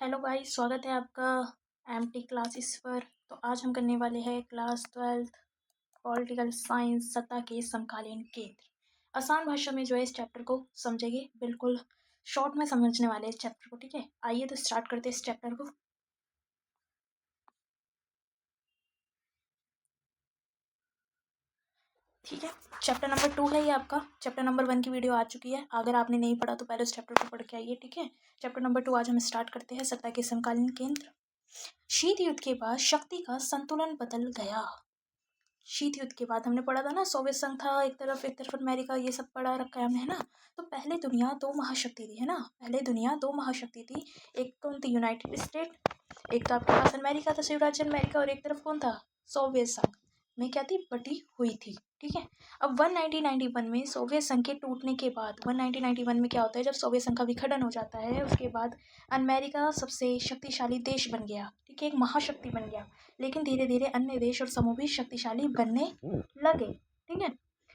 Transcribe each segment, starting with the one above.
Hello guys, स्वागत है आपका एमटी क्लासेस पर। तो आज हम करने वाले हैं क्लास 12th पॉलिटिकल साइंस सत्ता के समकालीन केंद्र। आसान भाषा में जो है इस चैप्टर को समझेंगे, बिल्कुल शॉर्ट में समझने वाले हैं इस चैप्टर को। ठीक है, आइए तो स्टार्ट करते हैं इस चैप्टर को। ठीक है, चैप्टर नंबर 2 है ये आपका। चैप्टर नंबर 1 की वीडियो आ चुकी है, अगर आपने नहीं पढ़ा तो पहले उस चैप्टर को पढ़ के आइए। ठीक है, चैप्टर नंबर 2 आज हम स्टार्ट करते हैं, सत्ता के समकालीन केंद्र। शीत युद्ध के बाद शक्ति का संतुलन बदल गया। शीत युद्ध के बाद हमने पढ़ा था ना, सोवियत संघ था एक तरफ अमेरिका, ये सब पढ़ा रखा है हमने, है ना। तो पहले दुनिया दो महाशक्ति थी, है ना। पहले दुनिया दो महाशक्ति थी। एक कौन थी? United state. एक तो आपके पास अमेरिका था, शिवराज्य अमेरिका, और एक तरफ कौन था? सोवियत संघ में क्या थी? बटी हुई थी। ठीक है, अब 1991 में सोवियत संघ के टूटने के बाद 1991 में क्या होता है? जब सोवियत संघ का विखंडन हो जाता है, उसके बाद अमेरिका सबसे शक्तिशाली देश बन गया। ठीक है, एक महाशक्ति बन गया। लेकिन धीरे धीरे अन्य देश और समूह भी शक्तिशाली बनने लगे। ठीक है,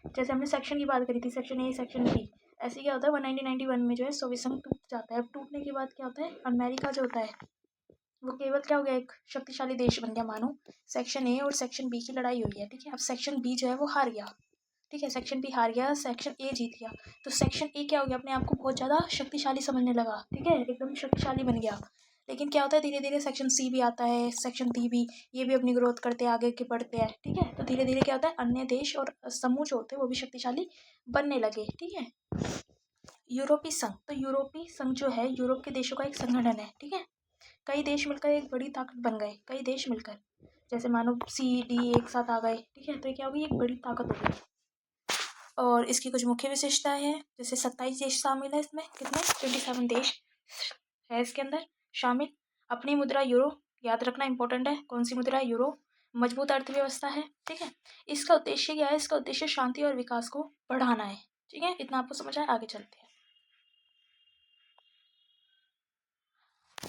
जैसे हमने सेक्शन की बात करी थी, सेक्शन ए, सेक्शन बी। ऐसे क्या होता है, 1991 में जो है सोवियत संघ टूट जाता है। अब टूटने के बाद क्या होता है? अमेरिका जो होता है वो केवल क्या हो गया? एक शक्तिशाली देश बन गया मानो। सेक्शन ए और सेक्शन बी की लड़ाई हुई है। ठीक है, अब सेक्शन बी जो है वो हार गया। ठीक है, सेक्शन बी हार गया, सेक्शन ए जीत गया। तो सेक्शन ए क्या हो गया? अपने आप को बहुत ज़्यादा शक्तिशाली समझने लगा। ठीक है, एकदम शक्तिशाली बन गया। लेकिन क्या होता है, धीरे धीरे सेक्शन सी भी आता है, सेक्शन डी भी, ये भी अपनी ग्रोथ करते हैं, आगे के बढ़ते हैं। ठीक है, तो धीरे धीरे क्या होता है, अन्य देश और समूह जो होते हैं वो भी शक्तिशाली बनने लगे। ठीक है, यूरोपीय संघ, तो यूरोपीय संघ जो है यूरोप के देशों का एक संगठन है। ठीक है, कई देश मिलकर एक बड़ी ताकत बन गए। कई देश मिलकर, जैसे मानो सी डी एक साथ आ गए। ठीक है, तो ये क्या होगी? एक बड़ी ताकत होगी। और इसकी कुछ मुख्य विशेषताएं हैं, जैसे 27 देश शामिल है इसमें। कितने? 27 देश है इसके अंदर शामिल। अपनी मुद्रा यूरो, याद रखना इंपॉर्टेंट है। कौन सी मुद्रा? यूरो। मजबूत अर्थव्यवस्था है। ठीक है, इसका उद्देश्य क्या है? इसका उद्देश्य शांति और विकास को बढ़ाना है। ठीक है, इतना आपको समझ आए, आगे चलते हैं।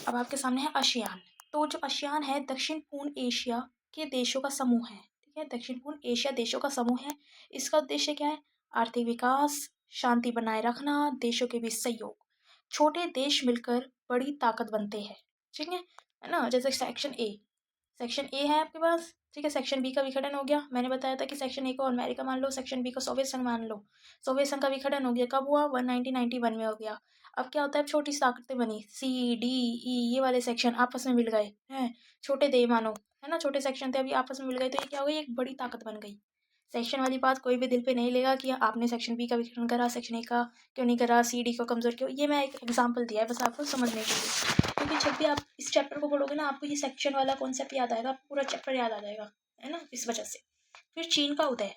अब आपके सामने है आसियान। तो जो आसियान है, दक्षिण पूर्व एशिया के देशों का समूह है। ठीक है, दक्षिण पूर्व एशिया देशों का समूह है। इसका उद्देश्य क्या है? आर्थिक विकास, शांति बनाए रखना, देशों के बीच सहयोग। छोटे देश मिलकर बड़ी ताकत बनते हैं। ठीक है ना। जैसे सेक्शन ए, सेक्शन ए है आपके पास। ठीक है, सेक्शन बी का विखंडन हो गया। मैंने बताया था कि सेक्शन ए को अमेरिका मान लो, सेक्शन बी को सोवियत संघ मान लो। सोवियत संघ का विखंडन हो गया, कब हुआ? 1991 में हो गया। अब क्या होता है? छोटी सी ताकतें बनी, सी डी ई, ये वाले सेक्शन आपस में मिल गए हैं। छोटे दे मानो, है ना, छोटे सेक्शन थे, अभी आपस में मिल गए, तो ये क्या हो गई? एक बड़ी ताकत बन गई। सेक्शन वाली बात कोई भी दिल पे नहीं लेगा कि आपने सेक्शन बी का विखंडन करा, सेक्शन ए का क्यों नहीं करा, सी डी को कमजोर क्यों। ये मैं एक एग्जाम्पल दिया है बस आपको समझने के लिए, क्योंकि जब भी आप इस चैप्टर को पढ़ोगे ना, आपको ये सेक्शन वाला कॉन्सेप्ट याद आएगा, आपको पूरा चैप्टर याद आ जाएगा, है ना, इस वजह से। फिर चीन का उदय।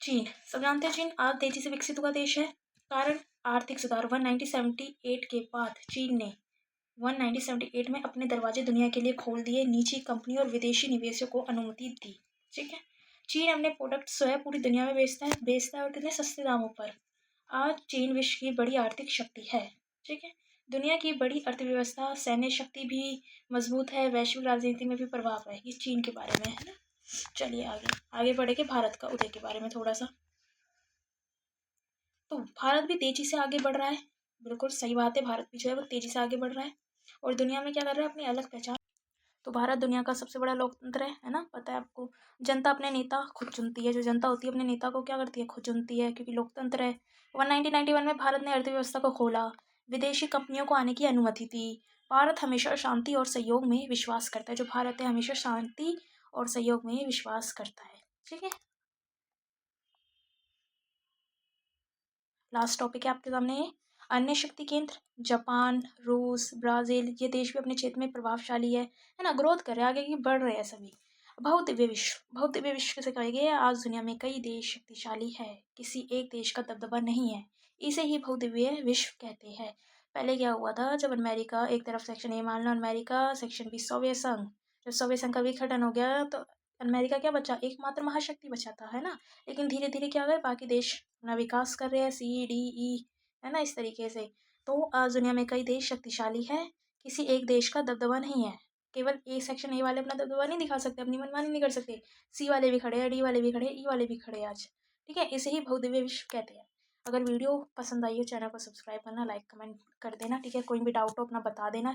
चीन, सब जानते हैं चीन आज तेजी से विकसित हुआ देश है। कारण? आर्थिक सुधार। 1978 के बाद चीन ने 1978 में अपने दरवाजे दुनिया के लिए खोल दिए, निजी कंपनी और विदेशी निवेशों को अनुमति दी। ठीक है, चीन अपने प्रोडक्ट स्वयं पूरी दुनिया में बेचता है और कितने सस्ते दामों पर। आज चीन विश्व की बड़ी आर्थिक शक्ति है। ठीक है, दुनिया की बड़ी अर्थव्यवस्था, सैन्य शक्ति भी मजबूत है, वैश्विक राजनीति में भी प्रभाव है। ये चीन के बारे में, है ना। चलिए आगे आगे बढ़ेंगे भारत का उदय के बारे में थोड़ा सा। तो भारत भी तेजी से आगे बढ़ रहा है, बिल्कुल सही बात है, भारत भी जो है वो तेजी से आगे बढ़ रहा है और दुनिया में क्या कर रहा है? अपनी अलग पहचान। तो भारत दुनिया का सबसे बड़ा लोकतंत्र है ना, पता है आपको। जनता अपने नेता खुद चुनती है, जो जनता होती है अपने नेता को क्या करती है? खुद चुनती है, क्योंकि लोकतंत्र है। 1991 में भारत ने अर्थव्यवस्था को खोला, विदेशी कंपनियों को आने की अनुमति दी। भारत हमेशा शांति और सहयोग में विश्वास करता है। जो भारत है हमेशा शांति और सहयोग में विश्वास करता है। ठीक है, लास्ट टॉपिक है आपके सामने अन्य शक्ति केंद्र। जापान, रूस, ब्राज़ील, ये देश भी अपने क्षेत्र में प्रभावशाली है ना, ग्रोथ कर रहे हैं, आगे की बढ़ रहे हैं सभी। बहुदिव्य विश्व, बहुदिव्य विश्व से कहे गए आज दुनिया में कई देश शक्तिशाली है, किसी एक देश का दबदबा नहीं है, इसे ही बहुदिव्य विश्व कहते हैं। पहले क्या हुआ था? जब अमेरिका एक तरफ, सेक्शन ए मान लो अमेरिका, सेक्शन बी सोवियत संघ। जब सोवियत संघ का विखंडन हो गया तो अमेरिका क्या बचा? एकमात्र महाशक्ति बचा था, है ना। लेकिन धीरे धीरे क्या हो गया? बाकी देश अपना विकास कर रहे हैं, सी डी ई, है ना, इस तरीके से। तो आज दुनिया में कई देश शक्तिशाली है, किसी एक देश का दबदबा नहीं है। केवल ए सेक्शन ए वाले अपना दबदबा नहीं दिखा सकते, अपनी मनमानी नहीं कर सकते। सी वाले भी खड़े हैं, डी वाले भी खड़े हैं, ई वाले भी खड़े हैं आज। ठीक है, इसे ही बहुदिव्य विश्व कहते हैं। अगर वीडियो पसंद आई हो चैनल को सब्सक्राइब करना, लाइक कमेंट कर देना, ठीक है। कोई भी डाउट हो अपना बता देना।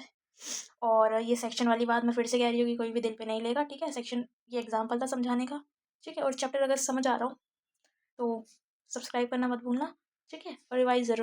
और ये सेक्शन वाली बात मैं फिर से कह रही हूँ कि कोई भी दिल पे नहीं लेगा, ठीक है। सेक्शन ये एग्जाम्पल था समझाने का, ठीक है। और चैप्टर अगर समझ आ रहा हो तो सब्सक्राइब करना मत भूलना, ठीक है। और रिवाइज ज़रूर